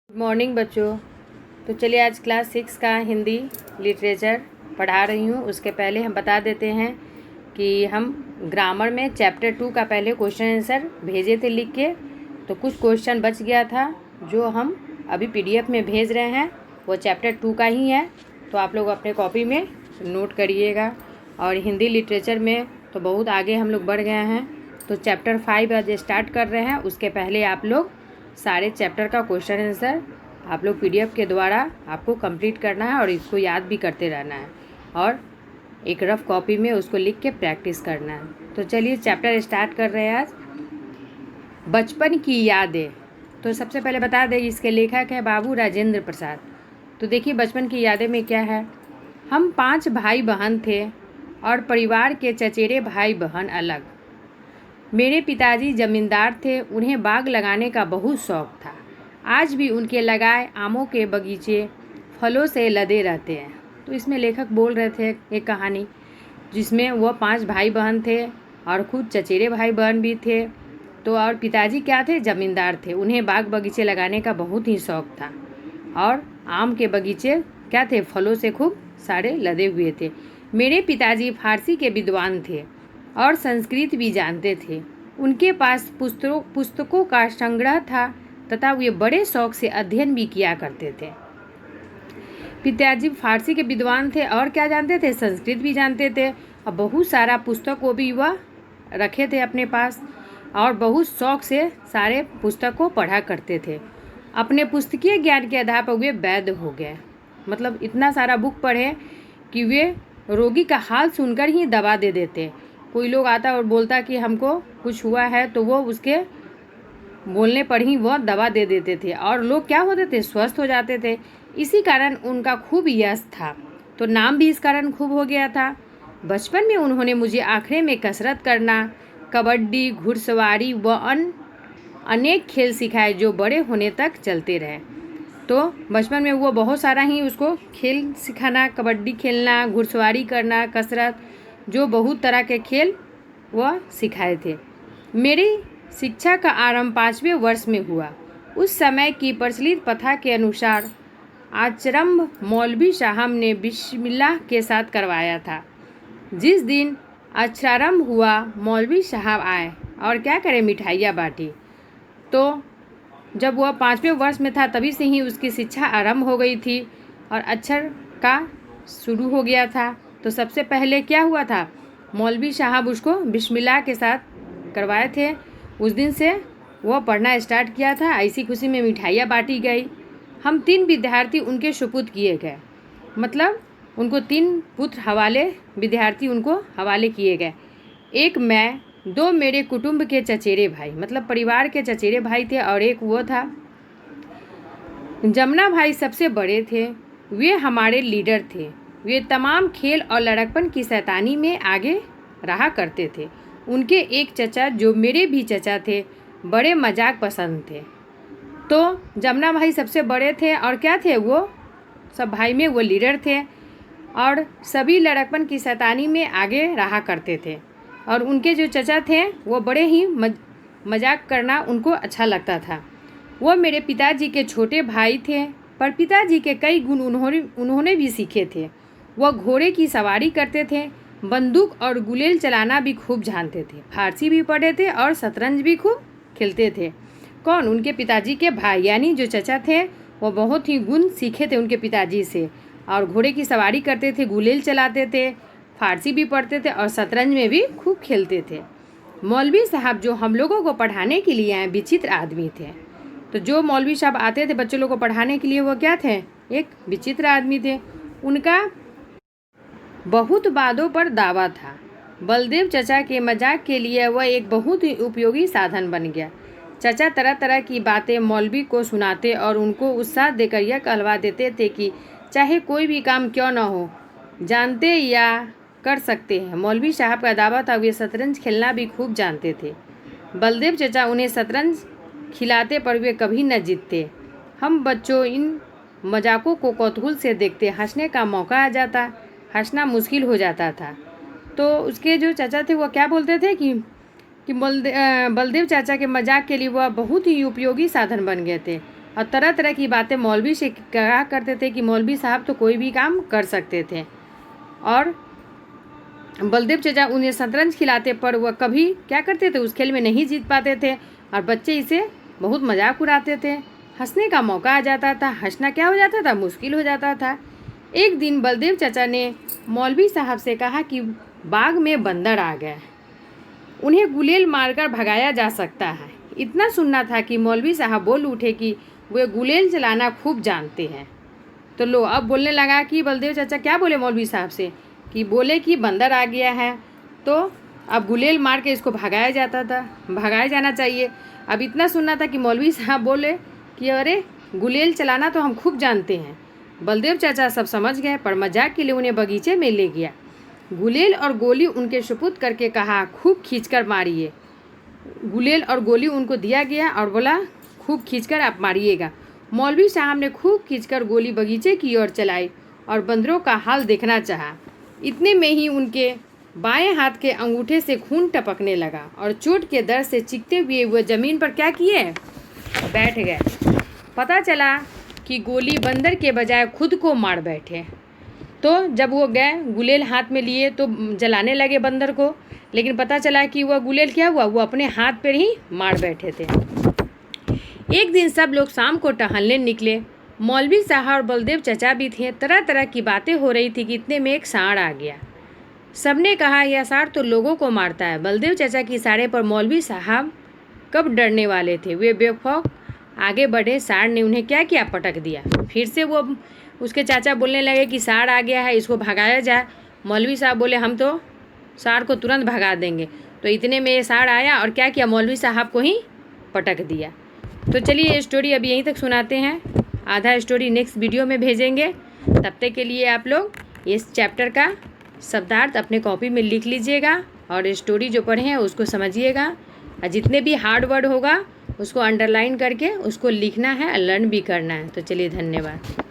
Morning बच्चों। तो चलिए आज क्लास 6 का हिंदी लिटरेचर पढ़ा रही हूँ। उसके पहले हम बता देते हैं कि हम ग्रामर में चैप्टर 2 का पहले क्वेश्चन आंसर भेजे थे लिख के। तो कुछ क्वेश्चन बच गया था जो हम अभी PDF में भेज रहे हैं, वो चैप्टर 2 का ही है। तो आप लोग अपने कॉपी में नोट करिएगा। और हिंदी लिटरेचर में तो बहुत आगे हम लोग बढ़ गए हैं। तो चैप्टर 5 आज स्टार्ट कर रहे हैं। उसके पहले आप लोग सारे चैप्टर का क्वेश्चन आंसर आप लोग PDF के द्वारा आपको कंप्लीट करना है और इसको याद भी करते रहना है और एक रफ कॉपी में उसको लिख के प्रैक्टिस करना है। तो चलिए चैप्टर स्टार्ट कर रहे हैं आज। बचपन की यादें। तो सबसे पहले बता दें इसके लेखक है बाबू राजेंद्र प्रसाद। तो देखिए बचपन की यादें में क्या है। हम 5 भाई बहन थे और परिवार के चचेरे भाई बहन अलग। मेरे पिताजी जमींदार थे, उन्हें बाग लगाने का बहुत शौक था। आज भी उनके लगाए आमों के बगीचे फलों से लदे रहते हैं। तो इसमें लेखक बोल रहे थे एक कहानी जिसमें वह 5 भाई बहन थे और खुद चचेरे भाई बहन भी थे। तो और पिताजी क्या थे, जमींदार थे, उन्हें बाग बगीचे लगाने का बहुत ही शौक था और आम के बगीचे क्या थे, फलों से खूब सारे लदे हुए थे। मेरे पिताजी फारसी के विद्वान थे और संस्कृत भी जानते थे। उनके पास पुस्तकों का संग्रह था तथा वे बड़े शौक से अध्ययन भी किया करते थे। पिताजी फारसी के विद्वान थे और क्या जानते थे, संस्कृत भी जानते थे और बहुत सारा पुस्तक को भी वह रखे थे अपने पास और बहुत शौक से सारे पुस्तक को पढ़ा करते थे। अपने पुस्तकीय ज्ञान के आधार पर वे वैद्य हो गए। मतलब इतना सारा बुक पढ़े कि वे रोगी का हाल सुनकर ही दवा दे देते। कोई लोग आता और बोलता कि हमको कुछ हुआ है तो वो उसके बोलने पर ही वह दवा दे देते थे और लोग क्या होते थे, स्वस्थ हो जाते थे। इसी कारण उनका खूब यश था, तो नाम भी इस कारण खूब हो गया था। बचपन में उन्होंने मुझे आखिर में कसरत करना, कबड्डी, घुड़सवारी व अनेक खेल सिखाए जो बड़े होने तक चलते रहे। तो बचपन में वो बहुत सारा ही उसको खेल सिखाना, कबड्डी खेलना, घुड़सवारी करना, कसरत, जो बहुत तरह के खेल वह सिखाए थे। मेरी शिक्षा का आरंभ 5वें वर्ष में हुआ। उस समय की प्रचलित प्रथा के अनुसार आचरम्भ मौलवी साहब ने बिस्मिल्लाह के साथ करवाया था। जिस दिन अक्षरारंभ हुआ मौलवी साहब आए और क्या करें, मिठाइयाँ बांटी। तो जब वह 5वें वर्ष में था तभी से ही उसकी शिक्षा आरंभ हो गई थी और अक्षर का शुरू हो गया था। तो सबसे पहले क्या हुआ था, मौलवी साहब उसको बिस्मिल्लाह के साथ करवाए थे। उस दिन से वह पढ़ना स्टार्ट किया था। इसी खुशी में मिठाइयाँ बांटी गई। हम 3 विद्यार्थी उनके सुपुर्द किए गए। मतलब उनको 3 पुत्र विद्यार्थी उनको हवाले किए गए। एक मैं, 2 मेरे कुटुंब के चचेरे भाई, मतलब परिवार के चचेरे भाई थे और एक वो था। जमुना भाई सबसे बड़े थे, वे हमारे लीडर थे। वे तमाम खेल और लड़कपन की शैतानी में आगे रहा करते थे। उनके एक चचा जो मेरे भी चचा थे, बड़े मजाक पसंद थे। तो जमुना भाई सबसे बड़े थे और क्या थे, वो सब भाई में वो लीडर थे और सभी लड़कपन की शैतानी में आगे रहा करते थे। और उनके जो चचा थे वो बड़े ही मजाक करना उनको अच्छा लगता था। वो मेरे पिताजी के छोटे भाई थे, पर पिताजी के कई गुण उन्होंने भी सीखे थे। वह घोड़े की सवारी करते थे, बंदूक और गुलेल चलाना भी खूब जानते थे, फारसी भी पढ़े थे और शतरंज भी खूब खेलते थे। कौन, उनके पिताजी के भाई यानी जो चचा थे, वो बहुत ही गुण सीखे थे उनके पिताजी से और घोड़े की सवारी करते थे, गुलेल चलाते थे, फारसी भी पढ़ते थे और शतरंज में भी खूब खेलते थे। मौलवी साहब जो हम लोगों को पढ़ाने के लिए आए विचित्र आदमी थे। तो जो मौलवी साहब आते थे बच्चों लोगों को पढ़ाने के लिए वो क्या थे, एक विचित्र आदमी थे। उनका बहुत बातों पर दावा था। बलदेव चचा के मजाक के लिए वह एक बहुत ही उपयोगी साधन बन गया। चचा तरह तरह की बातें मौलवी को सुनाते और उनको उत्साह देकर यह कहलवा देते थे कि चाहे कोई भी काम क्यों न हो, जानते या कर सकते हैं। मौलवी साहब का दावा था वे शतरंज खेलना भी खूब जानते थे। बलदेव चचा उन्हें शतरंज खिलाते पर वे कभी न जीतते। हम बच्चों इन मजाकों को कौतूहल से देखते, हंसने का मौका आ जाता, हंसना मुश्किल हो जाता था। तो उसके जो चाचा थे वो क्या बोलते थे कि कि बलदेव चाचा के मजाक के लिए वह बहुत ही उपयोगी साधन बन गए थे और तरह तरह की बातें मौलवी से कहा करते थे कि मौलवी साहब तो कोई भी काम कर सकते थे। और बलदेव चाचा उन्हें शतरंज खिलाते पर वह कभी क्या करते थे, उस खेल में नहीं जीत पाते थे और बच्चे इसे बहुत मजाक उड़ाते थे। हंसने का मौका आ जाता था, हंसना क्या हो जाता था, मुश्किल हो जाता था। एक दिन बलदेव चाचा ने मौलवी साहब से कहा कि बाग में बंदर आ गए, उन्हें गुलेल मारकर भगाया जा सकता है। इतना सुनना था कि मौलवी साहब बोल उठे कि वे गुलेल चलाना खूब जानते हैं। तो लो अब बोलने लगा कि बलदेव चाचा क्या बोले मौलवी साहब से, कि बोले कि बंदर आ गया है तो अब गुलेल मार के इसको भगाया जाना चाहिए। अब इतना सुनना था कि मौलवी साहब बोले कि अरे गुलेल चलाना तो हम खूब जानते हैं। बलदेव चाचा सब समझ गए पर मजाक के लिए उन्हें बगीचे में ले गया। गुलेल और गोली उनके सुपुर्द करके कहा खूब खींचकर मारिए। गुलेल और गोली उनको दिया गया और बोला खूब खींचकर आप मारिएगा। मौलवी साहब ने खूब खींचकर गोली बगीचे की ओर चलाई और बंदरों का हाल देखना चाहा। इतने में ही उनके बाएं हाथ के अंगूठे से खून टपकने लगा और चोट के दर्द से चीखते हुए वह जमीन पर क्या किए, बैठ गए। पता चला कि गोली बंदर के बजाय खुद को मार बैठे। तो जब वो गए गुलेल हाथ में लिए तो जलाने लगे बंदर को, लेकिन पता चला कि वह गुलेल क्या हुआ, वो अपने हाथ पर ही मार बैठे थे। एक दिन सब लोग शाम को टहलने निकले। मौलवी साहब और बलदेव चाचा भी थे। तरह तरह की बातें हो रही थी कि इतने में एक सांड आ गया। सबने कहा यह सांड तो लोगों को मारता है। बलदेव चाचा की इशारे पर मौलवी साहब कब डरने वाले थे, वे बेखौफ आगे बढ़े। सांड ने उन्हें क्या किया, पटक दिया। फिर से वो उसके चाचा बोलने लगे कि सांड आ गया है, इसको भगाया जाए। मौलवी साहब बोले हम तो सांड को तुरंत भगा देंगे। तो इतने में ये सांड आया और क्या किया, मौलवी साहब को ही पटक दिया। तो चलिए ये स्टोरी अभी यहीं तक सुनाते हैं, आधा स्टोरी नेक्स्ट वीडियो में भेजेंगे। तब तक के लिए आप लोग इस चैप्टर का शब्दार्थ अपने कॉपी में लिख लीजिएगा और स्टोरी जो पढ़े हैं उसको समझिएगा और जितने भी हार्ड वर्ड होगा उसको अंडरलाइन करके उसको लिखना है, लर्न भी करना है। तो चलिए धन्यवाद।